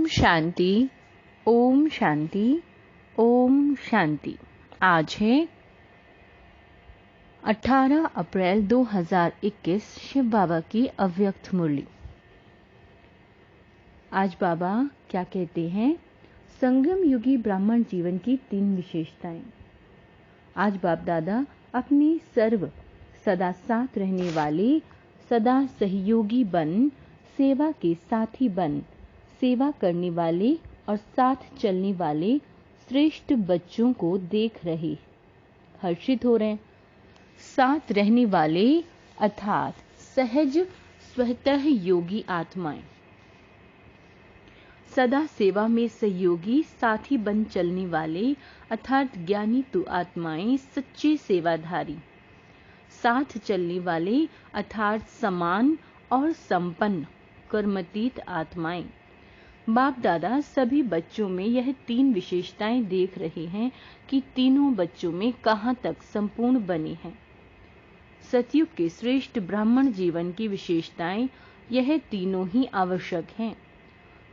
शांति, ओम शांति, ओम शांति। आज है 18 अप्रैल 2021 शिव बाबा की अव्यक्त मुरली। आज बाबा क्या कहते हैं? संगम युगी ब्राह्मण जीवन की 3 विशेषताएं। आज बाप दादा अपने सर्व सदा साथ रहने वाले, सदा सहयोगी बन, सेवा के साथी बन, सेवा करने वाले और साथ चलने वाले श्रेष्ठ बच्चों को देख रहे हर्षित हो रहे हैं। साथ रहने वाले अर्थात सहज स्वतः योगी आत्माएं, सदा सेवा में सहयोगी साथी बन चलने वाले अर्थात ज्ञानी तु आत्माएं, सच्चे सेवाधारी, साथ चलने वाले अर्थात समान और संपन्न कर्मतीत आत्माएं। बाप दादा सभी बच्चों में यह 3 विशेषताएं देख रहे हैं कि तीनों बच्चों में कहां तक संपूर्ण बने हैं। सतयुग के श्रेष्ठ ब्राह्मण जीवन की विशेषताएं यह तीनों ही आवश्यक हैं।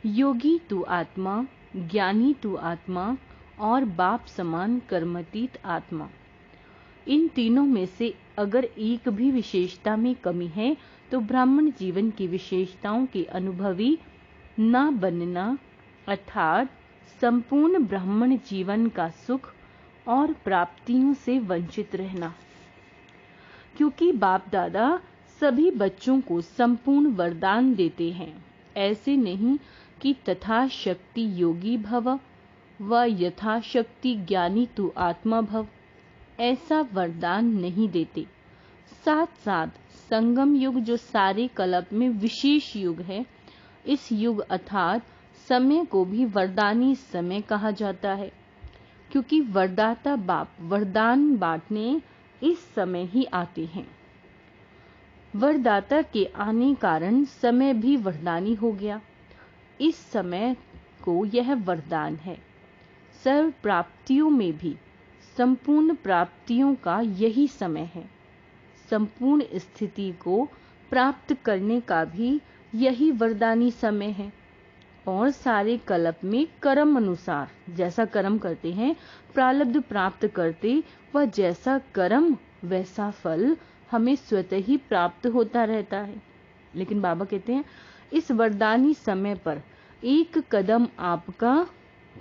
योगी तु आत्मा, ज्ञानी तु आत्मा और बाप समान कर्मतीत आत्मा। इन तीनों में से अगर एक भी विशेषता में कमी है तो ब्राह्मण जीवन की विशेषताओं के अनुभवी न बनना अर्थात संपूर्ण ब्राह्मण जीवन का सुख और प्राप्तियों से वंचित रहना। क्योंकि बाप दादा सभी बच्चों को संपूर्ण वरदान देते हैं। ऐसे नहीं कि तथा शक्ति योगी भव व यथा शक्ति ज्ञानी तु आत्मा भव, ऐसा वरदान नहीं देते। साथ साथ संगम युग जो सारे कल्प में विशेष युग है, इस युग अर्थात समय को भी वरदानी समय कहा जाता है, क्योंकि वरदाता बाप वरदान बांटने इस समय ही आते हैं। वरदाता के आने कारण समय भी वरदानी हो गया। इस समय को यह वरदान है। सर्व प्राप्तियों में भी संपूर्ण प्राप्तियों का यही समय है। संपूर्ण स्थिति को प्राप्त करने का भी यही वरदानी समय है। और सारे कल्प में कर्म अनुसार जैसा कर्म करते हैं प्रारब्ध प्राप्त करते, वह जैसा कर्म वैसा फल हमें स्वतः ही प्राप्त होता रहता है। लेकिन बाबा कहते हैं इस वरदानी समय पर एक कदम आपका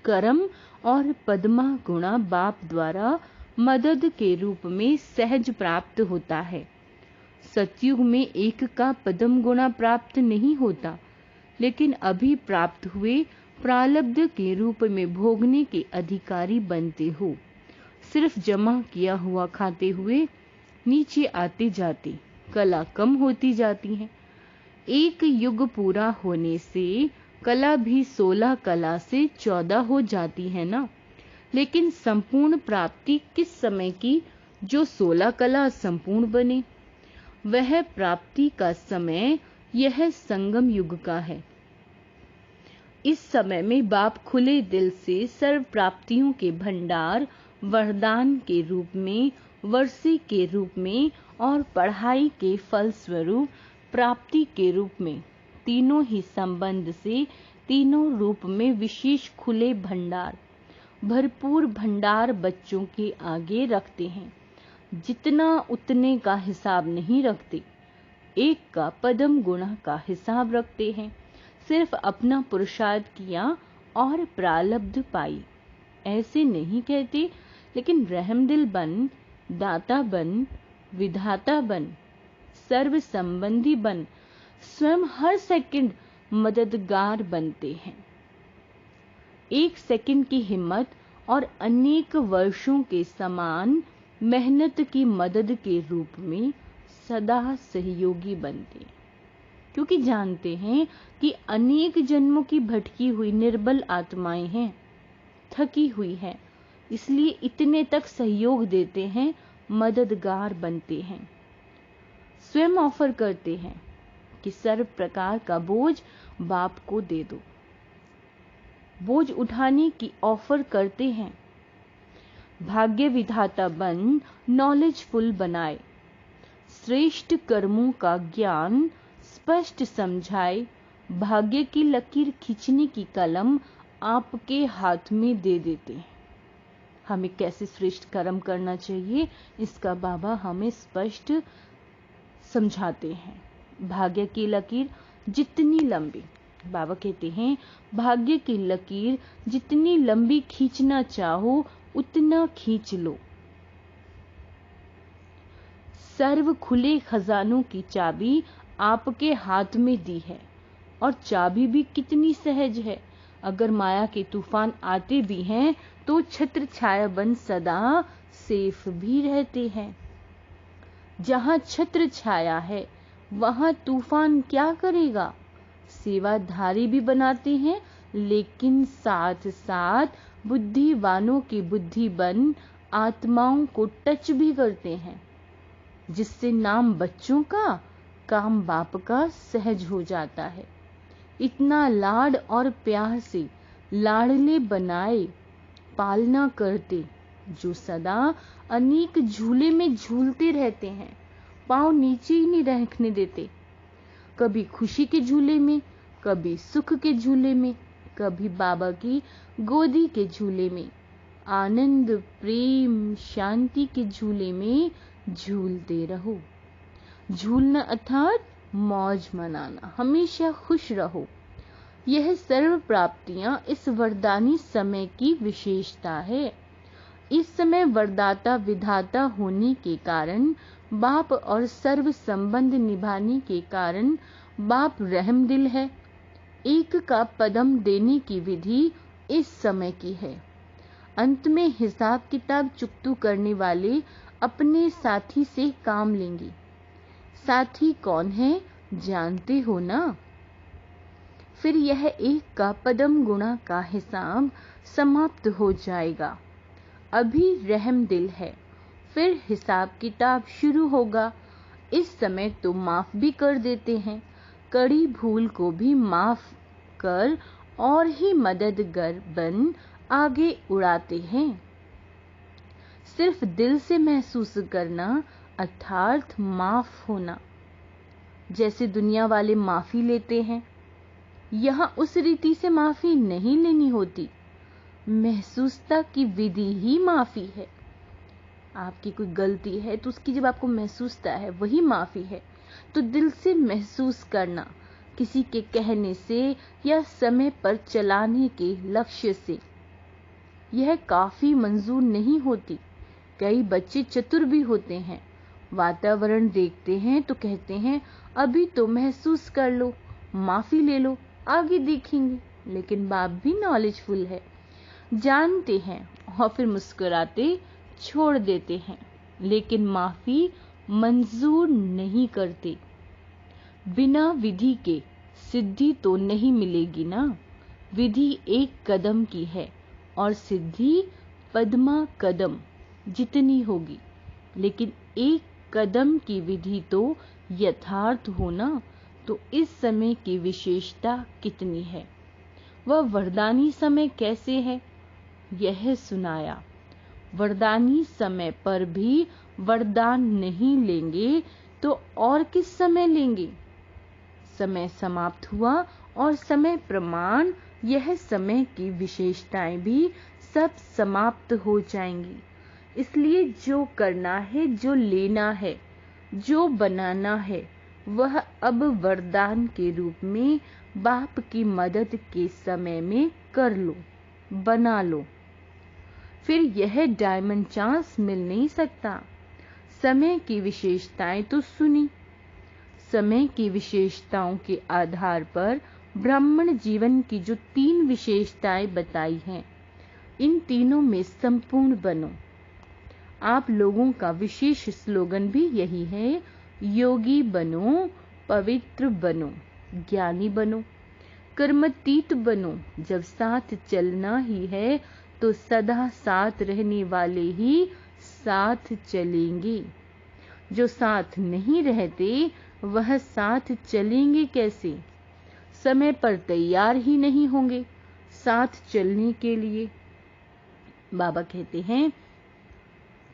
कर्म और पद्मा गुणा बाप द्वारा मदद के रूप में सहज प्राप्त होता है। सतयुग में एक का पद्म गुणा प्राप्त नहीं होता, लेकिन अभी प्राप्त हुए प्रारब्ध के रूप में भोगने के अधिकारी बनते हो। सिर्फ जमा किया हुआ खाते हुए नीचे आते जाते कला कम होती जाती है। एक युग पूरा होने से कला भी 16 कला से 14 हो जाती है ना। लेकिन संपूर्ण प्राप्ति किस समय की जो 16 कला संपूर्ण बने? वह प्राप्ति का समय यह संगम युग का है। इस समय में बाप खुले दिल से सर्व प्राप्तियों के भंडार वरदान के रूप में, वर्षे के रूप में और पढ़ाई के फल स्वरूप प्राप्ति के रूप में, तीनों ही संबंध से तीनों रूप में विशेष खुले भंडार, भरपूर भंडार बच्चों के आगे रखते हैं। जितना उतने का हिसाब नहीं रखते, एक का पद्म गुणा का हिसाब रखते हैं। सिर्फ अपना पुरुषार्थ किया और प्रारब्ध पाई, ऐसे नहीं कहते। लेकिन रहमदिल बन, दाता बन, विधाता बन, सर्व संबंधी बन, स्वयं हर सेकंड मददगार बनते हैं। 1 सेकंड की हिम्मत और अनेक वर्षों के समान मेहनत की मदद के रूप में सदा सहयोगी बनते, क्योंकि जानते हैं कि अनेक जन्मों की भटकी हुई निर्बल आत्माएं हैं, थकी हुई हैं, इसलिए इतने तक सहयोग देते हैं, मददगार बनते हैं। स्वयं ऑफर करते हैं कि सर्व प्रकार का बोझ बाप को दे दो। बोझ उठाने की ऑफर करते हैं। भाग्य विधाता बन, नॉलेजफुल बनाए, श्रेष्ठ कर्मों का ज्ञान स्पष्ट समझाए, भाग्य की लकीर खींचने की कलम आपके हाथ में दे देते हैं। हमें कैसे श्रेष्ठ कर्म करना चाहिए इसका बाबा हमें स्पष्ट समझाते हैं। भाग्य की लकीर जितनी लंबी, बाबा कहते हैं भाग्य की लकीर जितनी लंबी खींचना चाहो उतना खींच लो। सर्व खुले खजानों की चाबी आपके हाथ में दी है, और चाबी भी कितनी सहज है। अगर माया के तूफान आते भी हैं तो छत्र छाया बन सदा सेफ भी रहते हैं। जहां छत्र छाया है वहां तूफान क्या करेगा। सेवाधारी भी बनाते हैं, लेकिन साथ साथ बुद्धिवानों की बुद्धि बन आत्माओं को टच भी करते हैं, जिससे नाम बच्चों का काम बाप का सहज हो जाता है। इतना लाड और प्यार से लाडले बनाए पालना करते, जो सदा अनेक झूले में झूलते रहते हैं, पांव नीचे ही नहीं रखने देते। कभी खुशी के झूले में, कभी सुख के झूले में, कभी बाबा की गोदी के झूले में, आनंद प्रेम शांति के झूले में झूलते रहो। झूलना अर्थात मौज मनाना, हमेशा खुश रहो। यह सर्व प्राप्तियां इस वरदानी समय की विशेषता है। इस समय वरदाता विधाता होने के कारण बाप और सर्व संबंध निभाने के कारण बाप रहमदिल है। एक का पदम देने की विधि इस समय की है। अंत में हिसाब किताब चुकतू करने वाले अपने साथी से काम लेंगे। साथी कौन है जानते हो ना। फिर यह एक का पदम गुणा का हिसाब समाप्त हो जाएगा। अभी रहमदिल है, फिर हिसाब किताब शुरू होगा। इस समय तो माफ भी कर देते हैं, कड़ी भूल को भी माफ कर और ही मददगार बन आगे उड़ाते हैं। सिर्फ दिल से महसूस करना अर्थात माफ होना। जैसे दुनिया वाले माफी लेते हैं, यहाँ उस रीति से माफी नहीं लेनी होती। महसूसता की विधि ही माफी है। आपकी कोई गलती है तो उसकी जब आपको महसूसता है वही माफी है। तो दिल से महसूस करना, किसी के कहने से या समय पर चलाने के लक्ष्य से, यह काफी मंजूर नहीं होती। कई बच्चे चतुर भी होते हैं, वातावरण देखते हैं तो कहते हैं अभी तो महसूस कर लो, माफी ले लो, आगे देखेंगे। लेकिन बाप भी नॉलेजफुल है, जानते हैं और फिर मुस्कुराते छोड़ देते हैं, लेकिन माफी मंजूर नहीं करते। बिना विधि के सिद्धि तो नहीं मिलेगी ना। विधि एक कदम की है और सिद्धि पद्मा कदम जितनी होगी, लेकिन एक कदम की विधि तो यथार्थ होना। तो इस समय की विशेषता कितनी है, वह वरदानी समय कैसे है, यह सुनाया। वरदानी समय पर भी वरदान नहीं लेंगे तो और किस समय लेंगे। समय समाप्त हुआ और समय प्रमाण, यह समय की विशेषताएं भी सब समाप्त हो जाएंगी। इसलिए जो करना है, जो लेना है, जो बनाना है, वह अब वरदान के रूप में बाप की मदद के समय में कर लो, बना लो। फिर यह डायमंड चांस मिल नहीं सकता। समय की विशेषताएं तो सुनी, समय की विशेषताओं के आधार पर ब्राह्मण जीवन की जो 3 विशेषताएं बताई हैं, इन तीनों में संपूर्ण बनो। आप लोगों का विशेष स्लोगन भी यही है, योगी बनो, पवित्र बनो, ज्ञानी बनो, कर्मतीत बनो। जब साथ चलना ही है तो सदा साथ रहने वाले ही साथ चलेंगे। जो साथ नहीं रहते वह साथ चलेंगे कैसे। समय पर तैयार ही नहीं होंगे साथ चलने के लिए। बाबा कहते हैं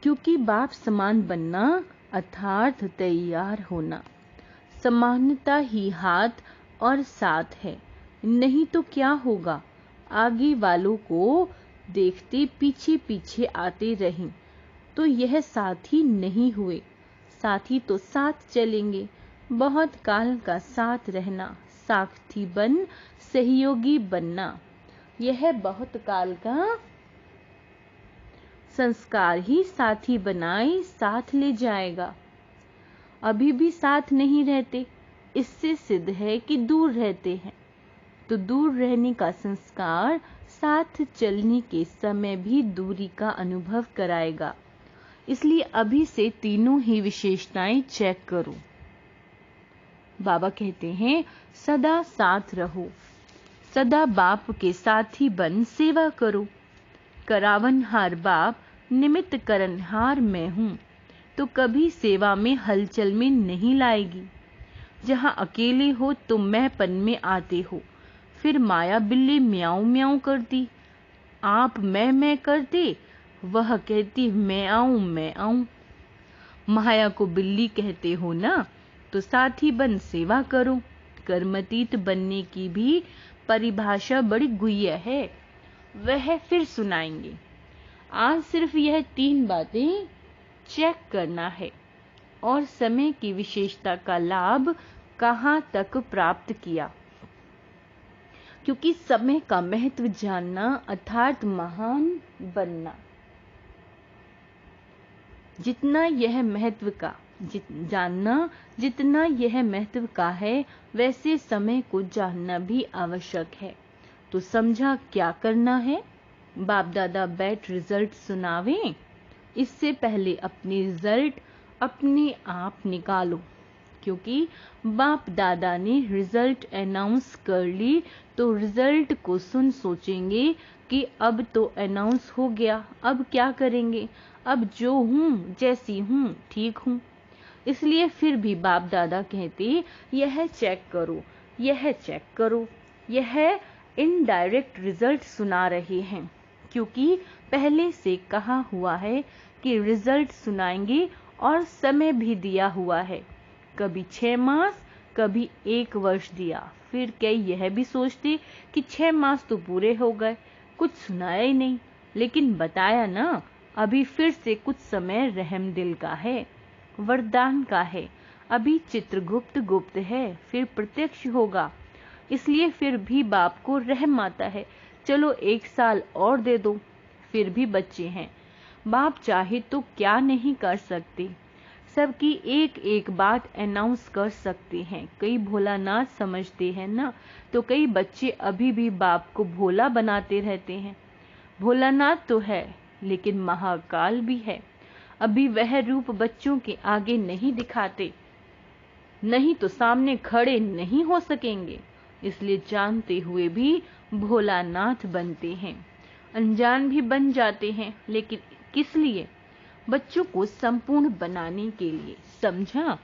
क्योंकि बाप समान बनना अर्थात तैयार होना। समानता ही हाथ और साथ है, नहीं तो क्या होगा, आगे वालों को देखते पीछे पीछे आते रहें तो यह साथी नहीं हुए। साथी तो साथ चलेंगे, बहुत काल का साथ रहना, साथी बन सहयोगी बनना, यह बहुत काल का संस्कार ही साथी बनाए साथ ले जाएगा। अभी भी साथ नहीं रहते, इससे सिद्ध है कि दूर रहते हैं, तो दूर रहने का संस्कार साथ चलने के समय भी दूरी का अनुभव कराएगा। इसलिए अभी से तीनों ही विशेषताएं चेक करो। बाबा कहते हैं, सदा साथ रहो, सदा बाप के साथी बन सेवा करो। करावनहार बाप, निमित्त करनहार मैं हूँ, तो कभी सेवा में हलचल में नहीं लाएगी। जहाँ अकेले हो तो मैंपन में आते हो, फिर माया बिल्ली म्याऊं म्याऊं करती, आप मैं करते, वह कहती मैं आऊं। माया को बिल्ली कहते हो ना, तो साथी बन सेवा करो। कर्मतीत बनने की भी परिभाषा बड़ी गुह्य है, वह फिर सुनाएंगे। आज सिर्फ यह 3 बातें चेक करना है और समय की विशेषता का लाभ कहाँ तक प्राप्त किया, क्योंकि समय का महत्व जानना अर्थात महान बनना। जितना यह महत्व का जानना जितना यह महत्व का है, वैसे समय को जानना भी आवश्यक है। तो समझा क्या करना है? बाप दादा बैठ रिजल्ट सुनावें, इससे पहले अपनी रिजल्ट अपने आप निकालो, क्योंकि बाप दादा ने रिजल्ट अनाउंस कर ली तो रिजल्ट को सुन सोचेंगे कि अब तो अनाउंस हो गया, अब क्या करेंगे, अब जो हूँ जैसी हूँ ठीक हूँ। इसलिए फिर भी बाप दादा कहते, यह चेक करो, यह चेक करो। यह इनडायरेक्ट रिजल्ट सुना रहे हैं, क्योंकि पहले से कहा हुआ है कि रिजल्ट सुनाएंगे और समय भी दिया हुआ है। कभी 6 मास, कभी 1 वर्ष दिया। फिर कई यह भी सोचते कि 6 मास तो पूरे हो गए, कुछ सुनाया ही नहीं, लेकिन बताया ना, अभी फिर से कुछ समय रहम दिल का है, वरदान का है। अभी चित्रगुप्त गुप्त है, फिर प्रत्यक्ष होगा। इसलिए फिर भी बाप को रहम आता है, चलो 1 साल और दे दो, फिर भी बच्चे हैं। बाप चाहे तो क्या नहीं कर सकते, सबकी एक एक बात अनाउंस कर सकते हैं। कई भोलानाथ समझते हैं ना, तो कई बच्चे अभी भी बाप को भोला बनाते रहते हैं। भोलानाथ तो है, लेकिन महाकाल भी है। अभी वह रूप बच्चों के आगे नहीं दिखाते, नहीं तो सामने खड़े नहीं हो सकेंगे। इसलिए जानते हुए भी भोलानाथ बनते हैं, अनजान भी बन जाते हैं। लेकिन किस लिए? बच्चों को संपूर्ण बनाने के लिए। समझा?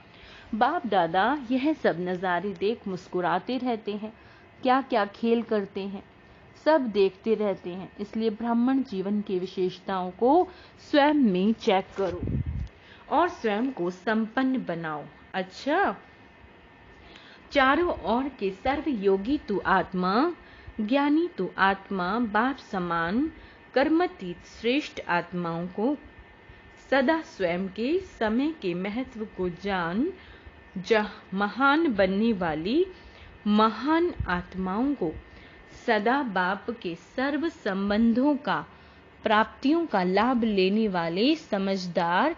बाप दादा यह सब नजारे देख मुस्कुराते रहते हैं, क्या क्या खेल करते हैं, सब देखते रहते हैं। इसलिए ब्राह्मण जीवन की विशेषताओं को स्वयं में चेक करो और स्वयं को संपन्न बनाओ। अच्छा, चारों ओर के सर्व योगी तू आत्मा, ज्ञानी तू आत्मा, बाप समान कर्मतीत श्रेष्ठ आत्माओं को सदा स्वयं के समय के महत्व को जान, महान बनने वाली महान आत्माओं को सदा बाप के सर्व संबंधों का प्राप्तियों का लाभ लेने वाले समझदार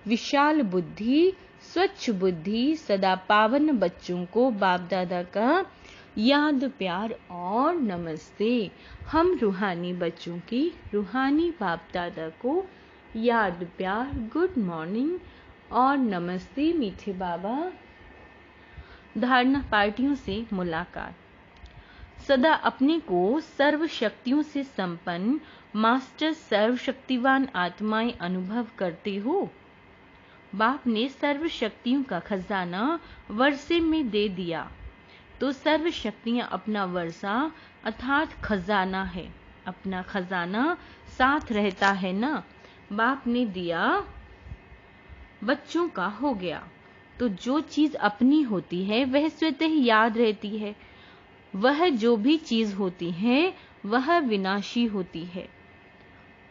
विशाल बुद्धि स्वच्छ बुद्धि सदा पावन बच्चों को बाप दादा का याद प्यार और नमस्ते। हम रूहानी बच्चों की रूहानी बाप दादा को याद प्यार, गुड मॉर्निंग और नमस्ते मीठे बाबा। धारणा पार्टियों से मुलाकात। सदा अपने को सर्व शक्तियों से संपन्न मास्टर सर्वशक्तिवान आत्माएं अनुभव करते हो। बाप ने सर्व शक्तियों का खजाना वर्षे में दे दिया, तो सर्व शक्तियां अपना वर्षा अर्थात खजाना है, अपना खजाना साथ रहता है ना। बाप ने दिया, बच्चों का हो गया, तो जो चीज अपनी होती है वह स्वतः ही याद रहती है, वह जो भी चीज होती है वह विनाशी होती है,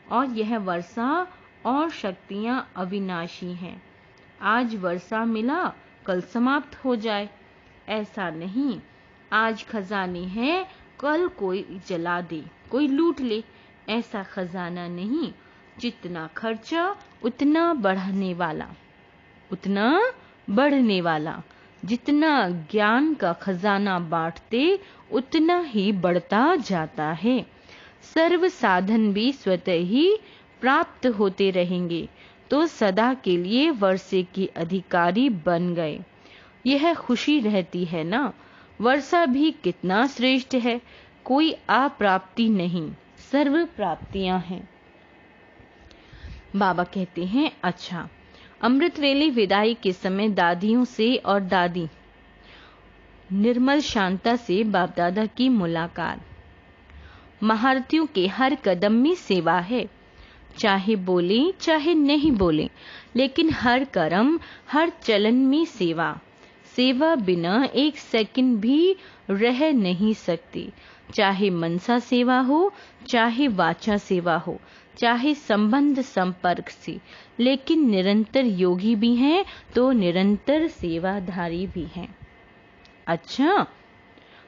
और यह वर्षा और शक्तियां अविनाशी हैं। आज वर्षा मिला, कल समाप्त हो जाए, ऐसा नहीं। आज खजाने हैं, कल कोई जला दे, कोई लूट ले, ऐसा खजाना नहीं। जितना खर्चा उतना बढ़ने वाला, उतना बढ़ने वाला। जितना ज्ञान का खजाना बांटते उतना ही बढ़ता जाता है। सर्व साधन भी स्वतः ही प्राप्त होते रहेंगे, तो सदा के लिए वर्षे के अधिकारी बन गए। यह खुशी रहती है ना। वर्षा भी कितना श्रेष्ठ है, कोई अप्राप्ति नहीं, सर्व प्राप्तियां हैं। बाबा कहते हैं, अच्छा, अमृत वेले विदाई के समय दादियों से और दादी निर्मल शांता से बाप दादा की मुलाकात। महारथियों के हर कदम में सेवा है, चाहे बोले चाहे नहीं बोले, लेकिन हर कर्म हर चलन में सेवा। सेवा बिना एक सेकंड भी रह नहीं सकती, चाहे मनसा सेवा हो, चाहे वाचा सेवा हो, चाहे संबंध संपर्क से। लेकिन निरंतर योगी भी हैं तो निरंतर सेवाधारी भी हैं। अच्छा,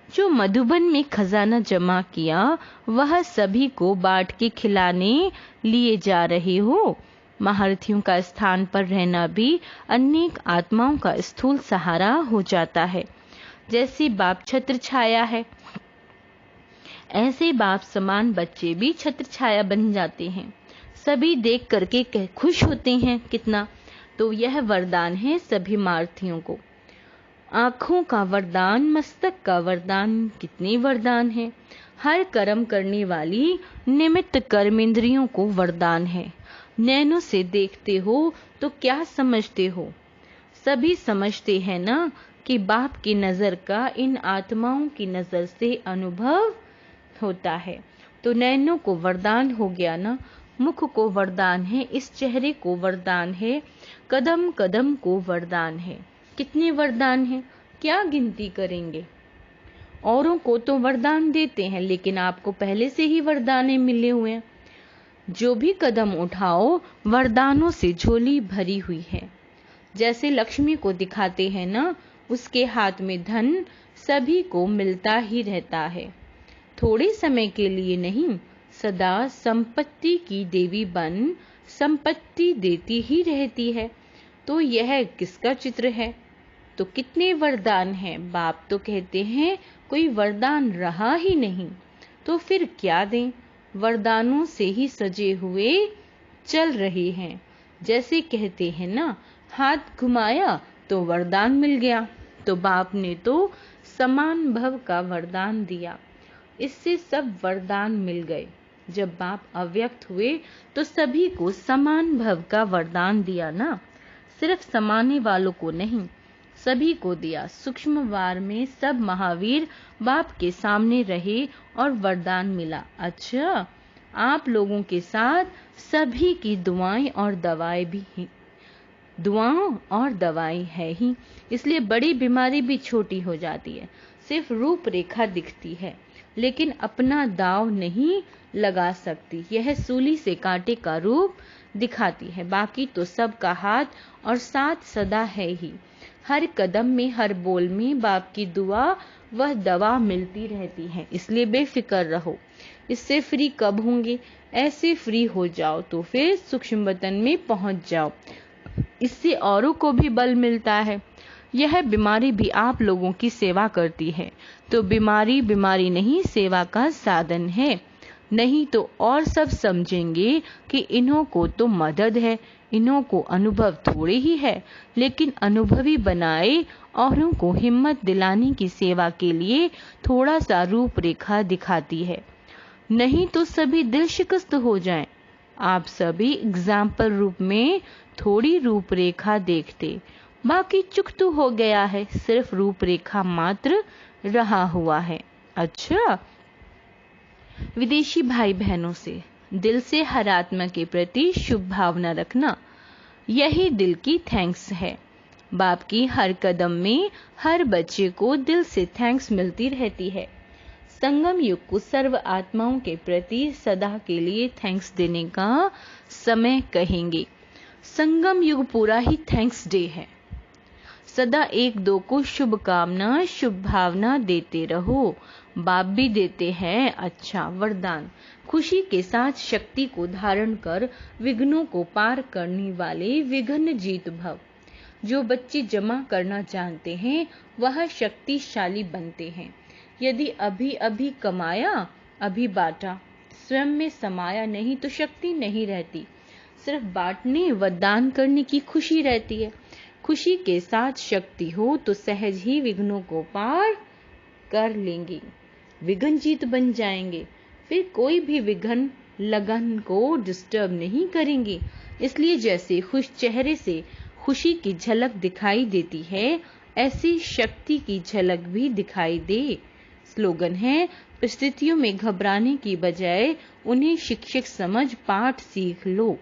जो मधुबन में खजाना जमा किया वह सभी को बांट के खिलाने लिए जा रहे हो। महारथियों का स्थान पर रहना भी अनेक आत्माओं का स्थूल सहारा हो जाता है। जैसे बाप छत्र छाया है, ऐसे बाप समान बच्चे भी छत्र छाया बन जाते हैं। सभी देख करके खुश होते हैं कितना। तो यह वरदान है सभी महारथियों को। आंखों का वरदान, मस्तक का वरदान, कितने वरदान है। हर कर्म करने वाली निमित्त कर्मेंद्रियों को वरदान है। नैनों से देखते हो तो क्या समझते हो? सभी समझते हैं ना कि बाप की नजर का इन आत्माओं की नजर से अनुभव होता है। तो नैनों को वरदान हो गया ना, मुख को वरदान है, इस चेहरे को वरदान है, कदम कदम को वरदान है। कितने वरदान हैं, क्या गिनती करेंगे। औरों को तो वरदान देते हैं, लेकिन आपको पहले से ही वरदानें मिले हुए हैं। जो भी कदम उठाओ वरदानों से झोली भरी हुई है। जैसे लक्ष्मी को दिखाते हैं ना, उसके हाथ में धन सभी को मिलता ही रहता है, थोड़े समय के लिए नहीं, सदा संपत्ति की देवी बन संपत्ति देती ही रहती है। तो यह किसका चित्र है? तो कितने वरदान हैं। बाप तो कहते हैं कोई वरदान रहा ही नहीं, तो फिर क्या दें। वरदानों से ही सजे हुए चल रहे हैं। जैसे कहते हैं ना, हाथ घुमाया तो वरदान मिल गया। तो बाप ने तो समान भव का वरदान दिया, इससे सब वरदान मिल गए। जब बाप अव्यक्त हुए तो सभी को समान भव का वरदान दिया ना, सिर्फ समाने वालों को नहीं, सभी को दिया। सूक्ष्म वार में सब महावीर बाप के सामने रहे और वरदान मिला। अच्छा, आप लोगों के साथ सभी की दुआएं और दवाएं भी हैं, दुआओं और दवाई है ही, इसलिए बड़ी बीमारी भी छोटी हो जाती है। सिर्फ रूपरेखा दिखती है, लेकिन अपना दाव नहीं लगा सकती। यह सूली से कांटे का रूप दिखाती है, बाकी तो सबका हाथ और साथ सदा है ही। हर कदम में, हर बोल में बाप की दुआ वह दवा मिलती रहती है, इसलिए बेफिक्र रहो। इससे फ्री कब होंगे? ऐसे फ्री हो जाओ तो फिर सूक्ष्म वतन में पहुंच जाओ, इससे औरों को भी बल मिलता है। यह बीमारी भी आप लोगों की सेवा करती है, तो बीमारी बीमारी नहीं, सेवा का साधन है। नहीं तो और सब समझेंगे कि इन्हों को तो मदद है, इन्हों को अनुभव थोड़े ही है, लेकिन अनुभवी बनाए औरों को हिम्मत दिलाने की सेवा के लिए थोड़ा सा रूपरेखा दिखाती है। नहीं तो सभी दिल शिकस्त हो जाएं। आप सभी एग्जाम्पल रूप में थोड़ी रूपरेखा देखते, बाकी चुकतू हो गया है, सिर्फ रूपरेखा मात्र रहा हुआ है। अच्छा, विदेशी भाई बहनों से दिल से हर आत्मा के प्रति शुभ भावना रखना, यही दिल की थैंक्स है। बाप की हर कदम में हर बच्चे को दिल से थैंक्स मिलती रहती है। संगम युग को सर्व आत्माओं के प्रति सदा के लिए थैंक्स देने का समय कहेंगे। संगम युग पूरा ही थैंक्स डे है। सदा एक दो को शुभकामना शुभ भावना देते रहो। बाप भी देते हैं अच्छा वरदान, खुशी के साथ शक्ति को धारण कर विघ्नों को पार करने वाले विघ्न जीत भव। जो बच्चे जमा करना जानते हैं वह शक्तिशाली बनते हैं। यदि अभी अभी कमाया अभी बांटा, स्वयं में समाया नहीं तो शक्ति नहीं रहती। सिर्फ बांटने व दान करने की खुशी रहती है। खुशी के साथ शक्ति हो तो सहज ही विघ्नों को पार कर लेंगे, विघ्न जीत बन जाएंगे। फिर कोई भी विघ्न लगन को डिस्टर्ब नहीं करेंगे। इसलिए जैसे खुश चेहरे से खुशी की झलक दिखाई देती है, ऐसी शक्ति की झलक भी दिखाई दे। स्लोगन है, परिस्थितियों में घबराने की बजाय उन्हें शिक्षक समझ पाठ सीख लो।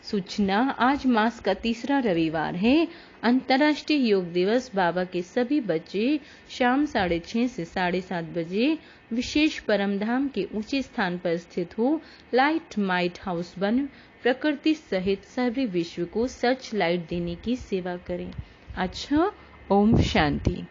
सूचना, आज मास का तीसरा रविवार है। अंतर्राष्ट्रीय योग दिवस। बाबा के सभी बच्चे शाम 6:30 से 7:30 बजे विशेष परमधाम के ऊंचे स्थान पर स्थित हो लाइट माइट हाउस बन प्रकृति सहित सभी विश्व को सर्च लाइट देने की सेवा करें। अच्छा, ओम शांति।